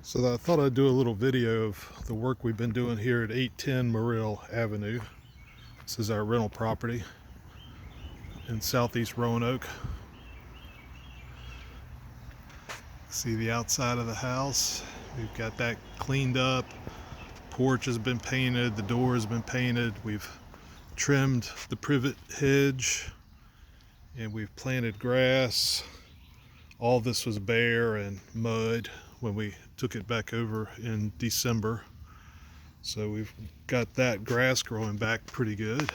So I thought I'd do a little video of the work we've been doing here at 810 Morrill Avenue. This is our rental property in Southeast Roanoke. See the outside of the house. We've got that cleaned up. Porch has been painted. The door has been painted. We've trimmed the privet hedge and we've planted grass. All this was bare and mud when we took it back over in December. So we've got that grass growing back pretty good.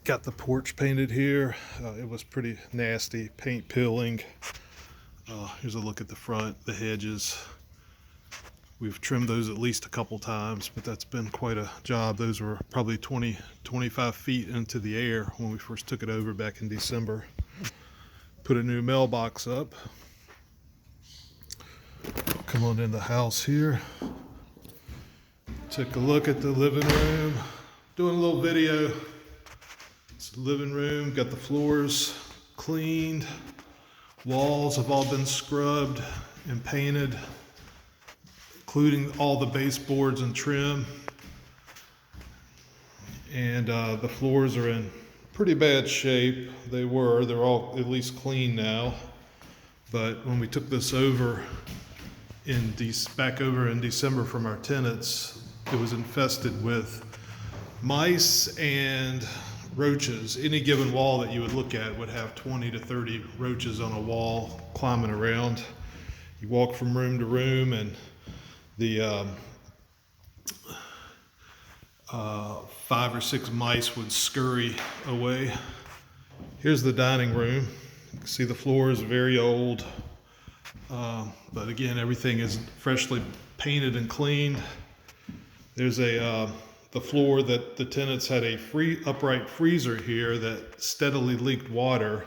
Got the porch painted here. It was pretty nasty, paint peeling. Here's a look at the front, the hedges. We've trimmed those at least a couple times, but that's been quite a job. Those were probably 25 feet into the air when we first took it over back in December. Put a new mailbox up. Come on in the house here. Take a look at the living room. Doing a little video. It's the living room, got the floors cleaned. Walls have all been scrubbed and painted, including all the baseboards and trim. And the floors are in pretty bad shape. They're all at least clean now. But when we took this over back over in December from our tenants, it was infested with mice and roaches. Any given wall that you would look at would have 20 to 30 roaches on a wall climbing around. You walk from room to room and the 5 or 6 mice would scurry away. Here's the dining room. You can see the floor is very old, but again, everything is freshly painted and cleaned. There's the floor that the tenants had a upright freezer here that steadily leaked water,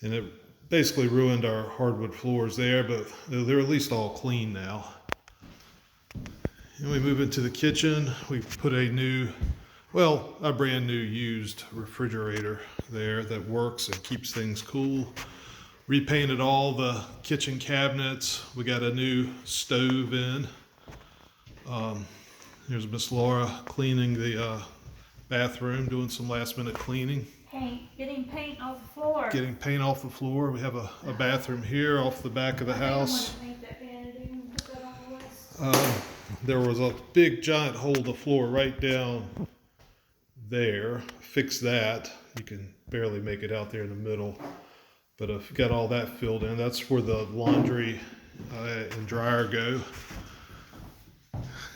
and it basically ruined our hardwood floors there, but they're at least all clean now. And we move into the kitchen. We've put a brand new used refrigerator there that works and keeps things cool. Repainted all the kitchen cabinets. We got a new stove in. Here's Miss Laura cleaning the bathroom, doing some last minute cleaning. Getting paint off the floor. Getting paint off the floor. We have a bathroom here off the back of the house. There was a big giant hole in the floor right down there. Fix that. You can barely make it out there in the middle. But I've got all that filled in. That's where the laundry and dryer go.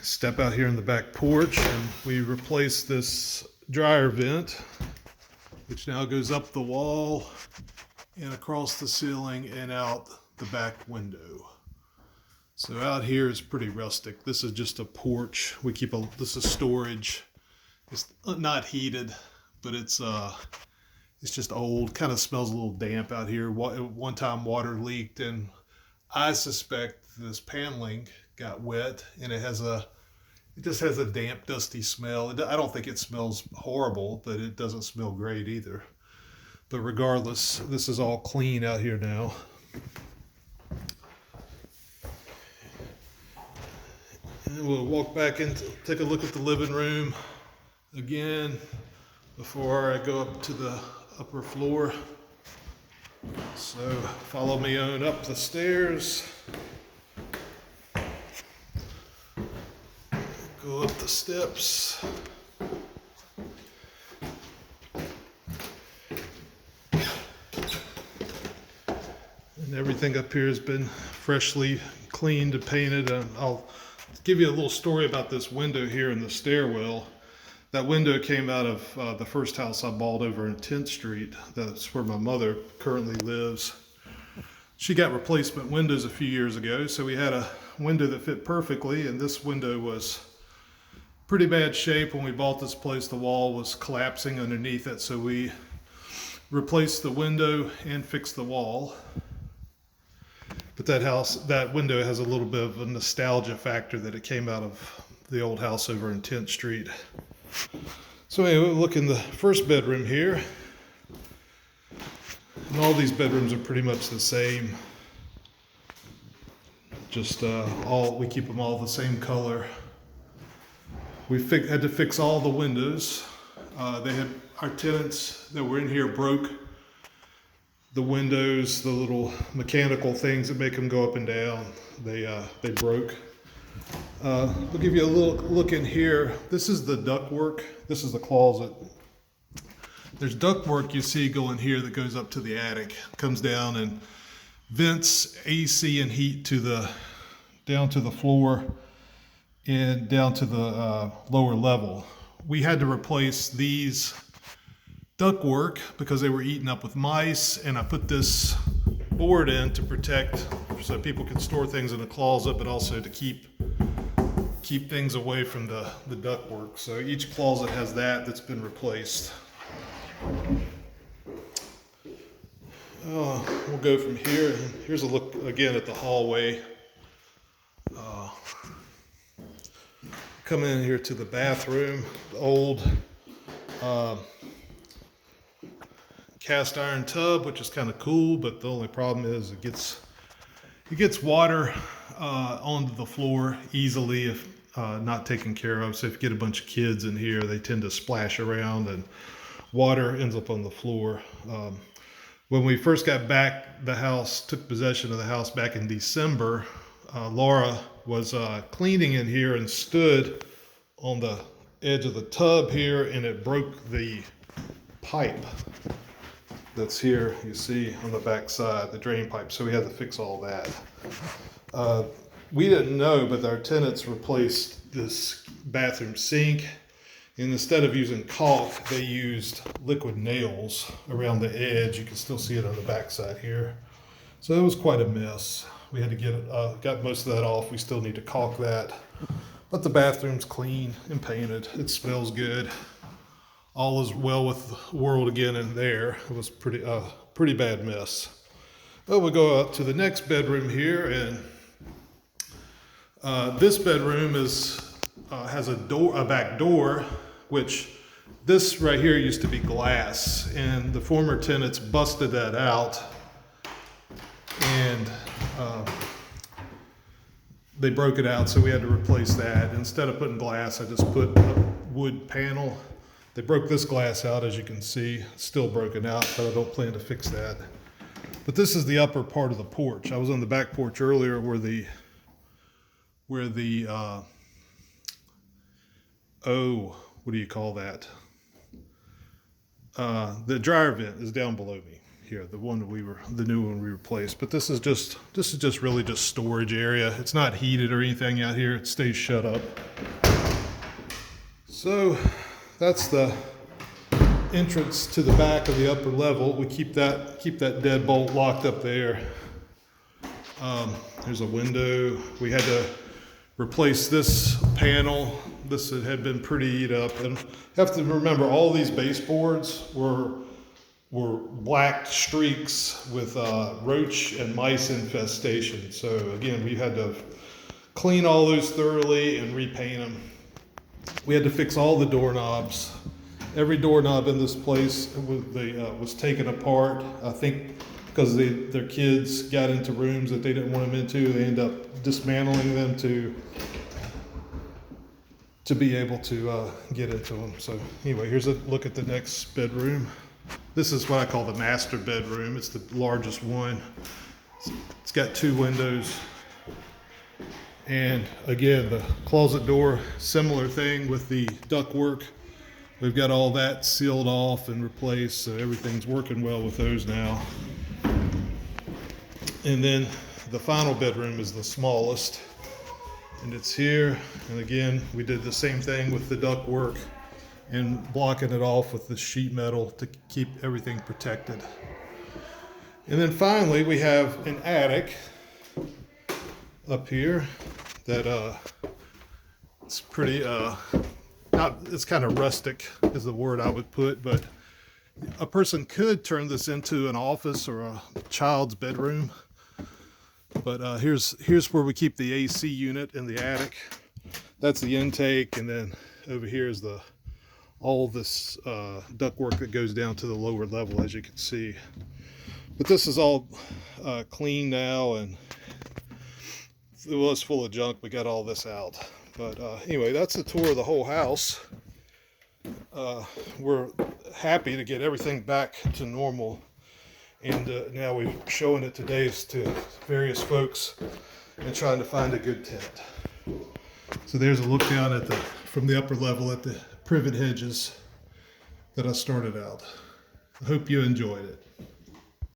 Step out here in the back porch and we replace this dryer vent, which now goes up the wall and across the ceiling and out the back window. So out here is pretty rustic. This is just a porch. This is storage. It's not heated, but it's just old. Kind of smells a little damp out here. One time water leaked, and I suspect this paneling got wet, and it just has a damp, dusty smell. I don't think it smells horrible, but it doesn't smell great either. But regardless, this is all clean out here now. And we'll walk back in, take a look at the living room again before I go up to the upper floor. So follow me on up the stairs. Go up the steps. And everything up here has been freshly cleaned and painted. I'll give you a little story about this window here in the stairwell. That window came out of the first house I bought over in 10th Street. That's where my mother currently lives. She got replacement windows a few years ago, so we had a window that fit perfectly, and this window was pretty bad shape when we bought this place. The wall was collapsing underneath it, so we replaced the window and fixed the wall. But that window has a little bit of a nostalgia factor that it came out of the old house over in 10th Street. So anyway, we'll look in the first bedroom here. And all these bedrooms are pretty much the same. Just we keep them all the same color. We had to fix all the windows. Our tenants that were in here broke the windows, the little mechanical things that make them go up and down. They broke. We'll give you a little look in here. This is the ductwork. This is the closet. There's ductwork you see going here that goes up to the attic, comes down and vents AC and heat down to the floor and down to the lower level. We had to replace these ductwork because they were eaten up with mice, and I put this board in to protect so people can store things in a closet, but also to keep things away from the ductwork. So each closet has that's been replaced. We'll go from here. Here's a look again at the hallway. Come in here to the bathroom, the old cast iron tub, which is kind of cool, but the only problem is it gets water onto the floor easily if not taken care of. So if you get a bunch of kids in here, they tend to splash around and water ends up on the floor. When we first got back, took possession of the house back in December, Laura was cleaning in here and stood on the edge of the tub here, and it broke the pipe that's here, you see on the back side, the drain pipe. So we had to fix all that. We didn't know, but our tenants replaced this bathroom sink. And instead of using caulk, they used liquid nails around the edge. You can still see it on the back side here. So it was quite a mess. We had to got most of that off. We still need to caulk that. But the bathroom's clean and painted. It smells good. All is well with the world again in there. It was pretty bad mess. Well, we'll go up to the next bedroom here, and this bedroom has a back door, which this right here used to be glass, and the former tenants busted that out, and they broke it out, so we had to replace that. Instead of putting glass, I just put a wood panel. They broke this glass out, as you can see. It's still broken out, but I don't plan to fix that. But this is the upper part of the porch. I was on the back porch earlier where the what do you call that? The dryer vent is down below me here, the new one we replaced. But this is just really just storage area. It's not heated or anything out here. It stays shut up. So that's the entrance to the back of the upper level. We keep that deadbolt locked up there. There's a window. We had to replace this panel. This had been pretty eat up, and you have to remember all these baseboards were black streaks with roach and mice infestation. So again, we had to clean all those thoroughly and repaint them. We had to fix all the doorknobs. Every doorknob in this place was taken apart. I think because their kids got into rooms that they didn't want them into, they end up dismantling them to be able to get into them. So anyway, here's a look at the next bedroom. This is what I call the master bedroom. It's the largest one. It's got 2 windows. And again, the closet door, similar thing with the ductwork. We've got all that sealed off and replaced, so everything's working well with those now. And then the final bedroom is the smallest, and it's here. And again, we did the same thing with the ductwork and blocking it off with the sheet metal to keep everything protected. And then finally, we have an attic up here that it's pretty it's kind of rustic is the word I would put, but a person could turn this into an office or a child's bedroom. But here's where we keep the AC unit in the attic. That's the intake, and then over here is all this ductwork that goes down to the lower level, as you can see. But this is all clean now, and it was full of junk. We got all this out. But anyway, that's the tour of the whole house. We're happy to get everything back to normal, and now we're showing it today to various folks and trying to find a good tent. So there's a look down at from the upper level at the privet hedges that I started out. I hope you enjoyed it.